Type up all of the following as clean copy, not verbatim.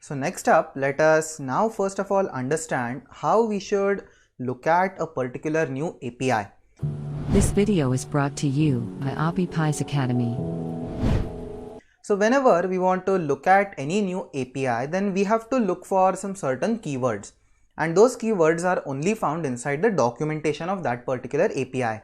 So next up, let us now first of all understand how we should look at a particular new API. This video is brought to you by OppiPies Academy. So whenever we want to look at any new API, then we have to look for some certain keywords, and those keywords are only found inside the documentation of that particular API.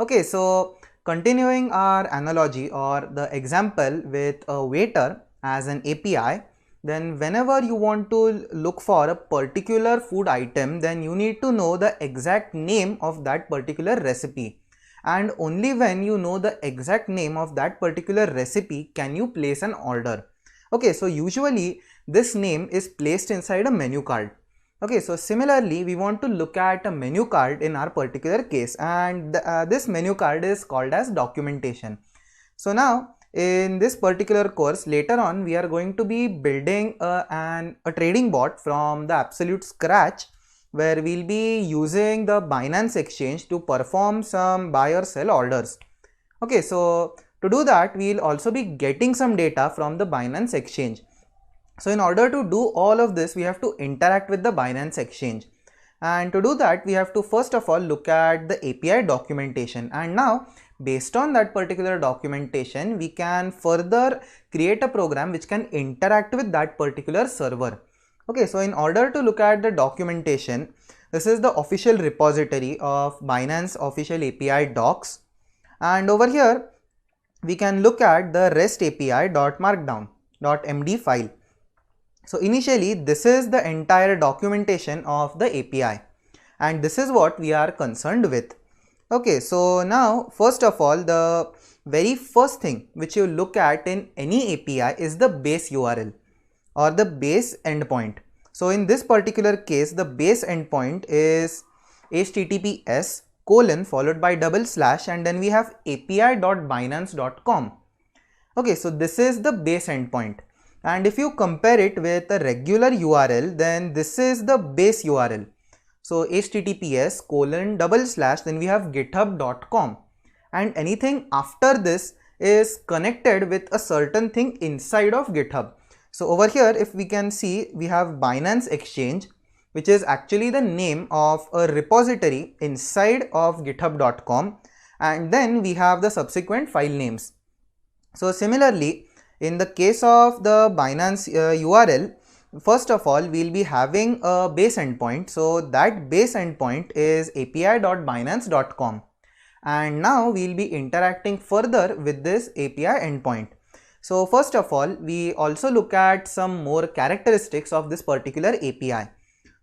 Okay, so continuing our analogy or the example with a waiter as an API, then whenever you want to look for a particular food item, then you need to know the exact name of that particular recipe, and only when you know the exact name of that particular recipe can you place an order. Okay, so usually this name is placed inside a menu card. Okay, so similarly we want to look at a menu card in our particular case, and this menu card is called as documentation. So now in this particular course later on we are going to be building a trading bot from the absolute scratch, where we'll be using the Binance exchange to perform some buy or sell orders. Okay, so to do that we'll also be getting some data from the Binance exchange. So in order to do all of this, we have to interact with the Binance exchange, and to do that we have to first of all look at the API documentation, and now based on that particular documentation we can further create a program which can interact with that particular server. Okay, so in order to look at the documentation, this is the official repository of Binance official API docs, and over here we can look at the REST API.markdown.md file. So initially this is the entire documentation of the API, and this is what we are concerned with. Okay, so now first of all, the very first thing which you look at in any API is the base URL or the base endpoint. So in this particular case the base endpoint is https followed by / and then we have api.binance.com. Okay, so this is the base endpoint, and if you compare it with a regular URL, then this is the base URL. So https / then we have github.com, and anything after this is connected with a certain thing inside of GitHub. So over here if we can see, we have Binance exchange, which is actually the name of a repository inside of github.com, and then we have the subsequent file names. So similarly in the case of the Binance URL, first of all we'll be having a base endpoint. So that base endpoint is api.binance.com, and now we'll be interacting further with this API endpoint. So first of all we also look at some more characteristics of this particular API.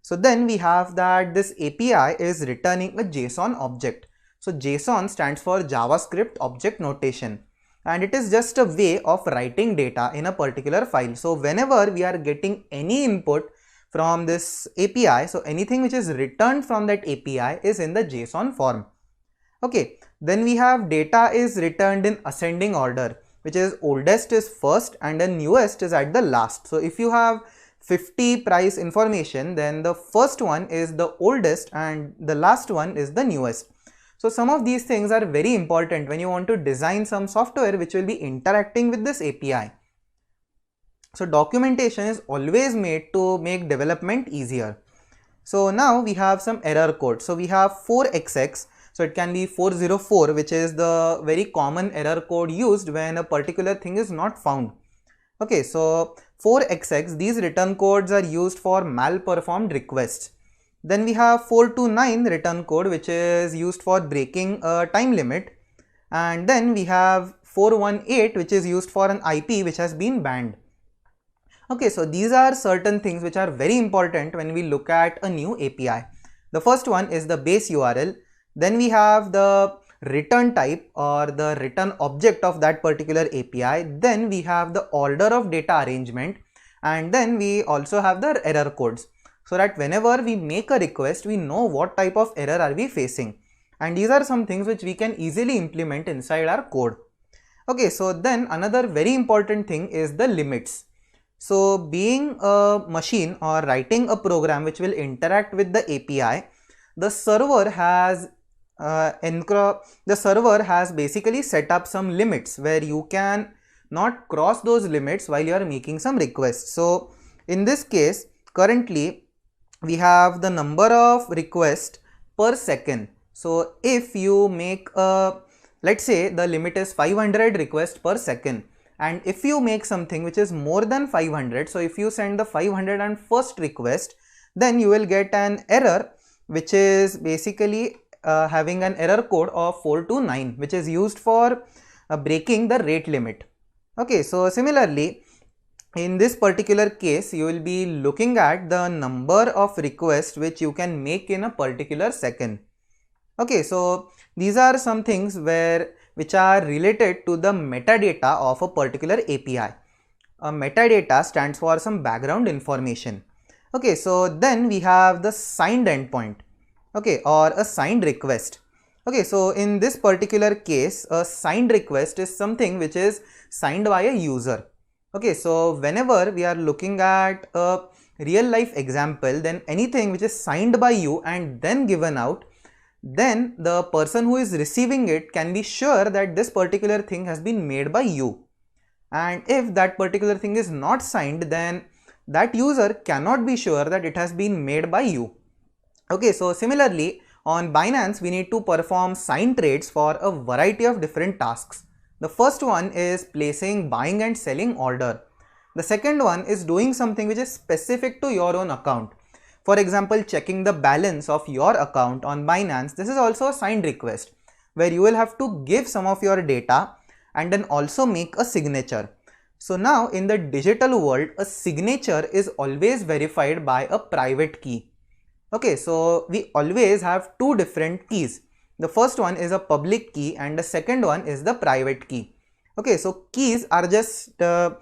So then we have that this API is returning a JSON object. So JSON stands for JavaScript Object Notation, and it is just a way of writing data in a particular file. So whenever we are getting any input from this API, so anything which is returned from that API is in the JSON form. Okay, then we have data is returned in ascending order, which is oldest is first and then newest is at the last. So if you have 50 price information, then the first one is the oldest and the last one is the newest. So some of these things are very important when you want to design some software which will be interacting with this API. So documentation is always made to make development easier. So now we have some error code. So we have 4xx. So it can be 404, which is the very common error code used when a particular thing is not found. Okay, so 4xx, these return codes are used for malperformed requests. Then we have 429 return code, which is used for breaking a time limit, and then we have 418, which is used for an IP which has been banned. Okay, so these are certain things which are very important when we look at a new API. The first one is the base URL. Then we have the return type or the return object of that particular API. Then we have the order of data arrangement, and then we also have the error codes, so that whenever we make a request we know what type of error are we facing, and these are some things which we can easily implement inside our code. Okay, so then another very important thing is the limits. So being a machine or writing a program which will interact with the API, the server has basically set up some limits where you can not cross those limits while you are making some requests. So in this case, currently we have the number of requests per second. So if you make a, let's say the limit is 500 requests per second, and if you make something which is more than 500, so if you send the 501st request, then you will get an error which is basically having an error code of 429, which is used for breaking the rate limit. Okay, so similarly, in this particular case, you will be looking at the number of requests which you can make in a particular second. Okay, so these are some things which are related to the metadata of a particular API. Metadata stands for some background information. Okay, so then we have the signed endpoint, okay, or a signed request. Okay, so in this particular case, a signed request is something which is signed by a user. Okay, so whenever we are looking at a real life example, then anything which is signed by you and then given out, then the person who is receiving it can be sure that this particular thing has been made by you. And if that particular thing is not signed, then that user cannot be sure that it has been made by you. Okay, so similarly, on Binance, we need to perform signed trades for a variety of different tasks. The first one is placing buying and selling order. The second one is doing something which is specific to your own account. For example, checking the balance of your account on Binance. This is also a signed request where you will have to give some of your data and then also make a signature. So now in the digital world, a signature is always verified by a private key. Okay, so we always have two different keys. The first one is a public key and the second one is the private key. Okay, so keys are just a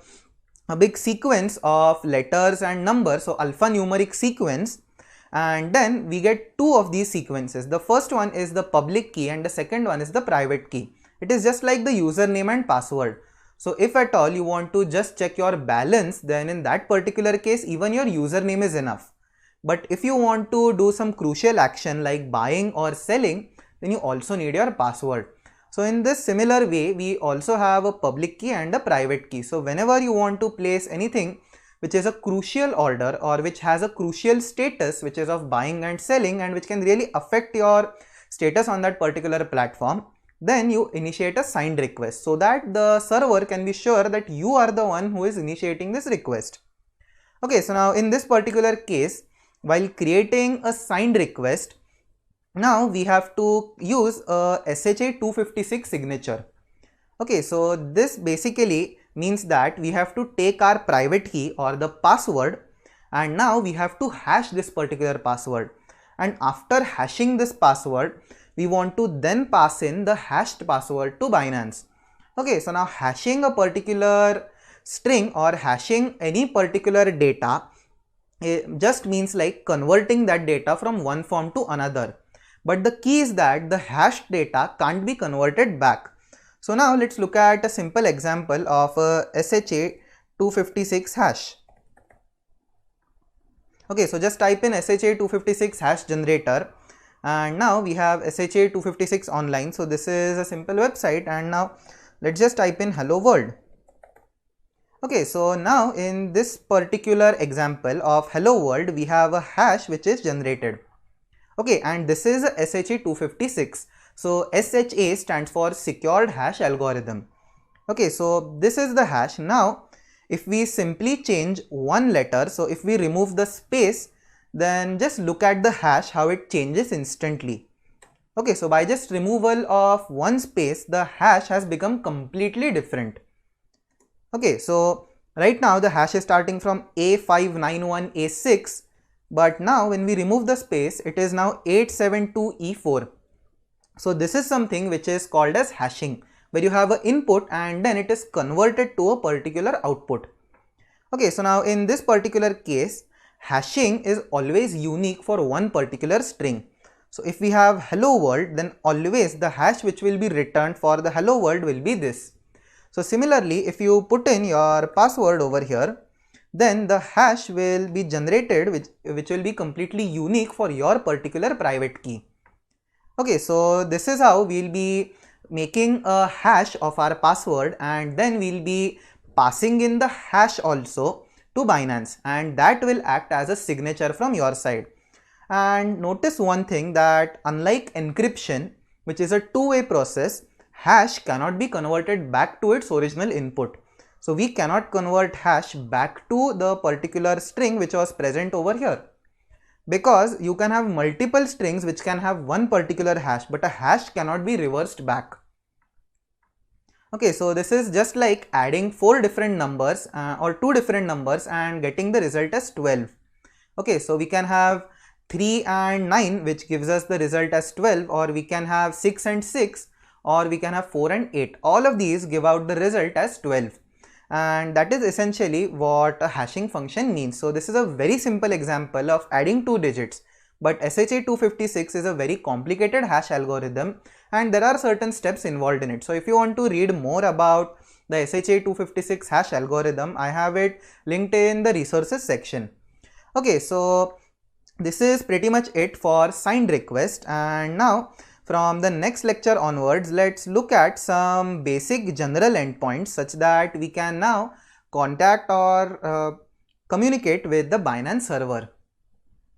big sequence of letters and numbers, so alphanumeric sequence, and then we get two of these sequences. The first one is the public key and the second one is the private key. It is just like the username and password. So if at all you want to just check your balance, then in that particular case even your username is enough. But if you want to do some crucial action like buying or selling, then you also need your password. So in this similar way, we also have a public key and a private key. So whenever you want to place anything which is a crucial order or which has a crucial status, which is of buying and selling and which can really affect your status on that particular platform, then you initiate a signed request so that the server can be sure that you are the one who is initiating this request. Okay, so now in this particular case, while creating a signed request, now we have to use a SHA-256 signature. Okay, so this basically means that we have to take our private key or the password and now we have to hash this particular password. And after hashing this password, we want to then pass in the hashed password to Binance. Okay, so now hashing a particular string or hashing any particular data, it just means like converting that data from one form to another. But the key is that the hashed data can't be converted back. So now let's look at a simple example of a SHA-256 hash. Okay, so just type in SHA-256 hash generator and now we have SHA-256 online. So this is a simple website and now let's just type in hello world. Okay, so now in this particular example of hello world, we have a hash which is generated. Okay, and this is a SHA-256. So SHA stands for secured hash algorithm. Okay, so this is the hash. Now if we simply change one letter, so if we remove the space, then just look at the hash, how it changes instantly. Okay, so by just removal of one space, the hash has become completely different. Okay, so right now the hash is starting from A591A6, but now when we remove the space, it is now 872E4. So this is something which is called as hashing, where you have an input and then it is converted to a particular output. Okay, so now in this particular case, hashing is always unique for one particular string. So if we have hello world, then always the hash which will be returned for the hello world will be this. So similarly, if you put in your password over here, then the hash will be generated which will be completely unique for your particular private key. Okay, so this is how we'll be making a hash of our password and then we'll be passing in the hash also to Binance, and that will act as a signature from your side. And notice one thing, that unlike encryption, which is a two-way process, hash cannot be converted back to its original input. So we cannot convert hash back to the particular string which was present over here, because you can have multiple strings which can have one particular hash, but a hash cannot be reversed back. Okay, so this is just like adding four different numbers or two different numbers and getting the result as 12. Okay, so we can have 3 and 9, which gives us the result as 12, or we can have 6 and 6, or we can have 4 and 8. All of these give out the result as 12, and that is essentially what a hashing function means. So this is a very simple example of adding two digits, but SHA-256 is a very complicated hash algorithm, and there are certain steps involved in it. So if you want to read more about the SHA-256 hash algorithm, I have it linked in the resources section. Okay, so this is pretty much it for signed request, and now from the next lecture onwards, let's look at some basic general endpoints such that we can now contact or communicate with the Binance server.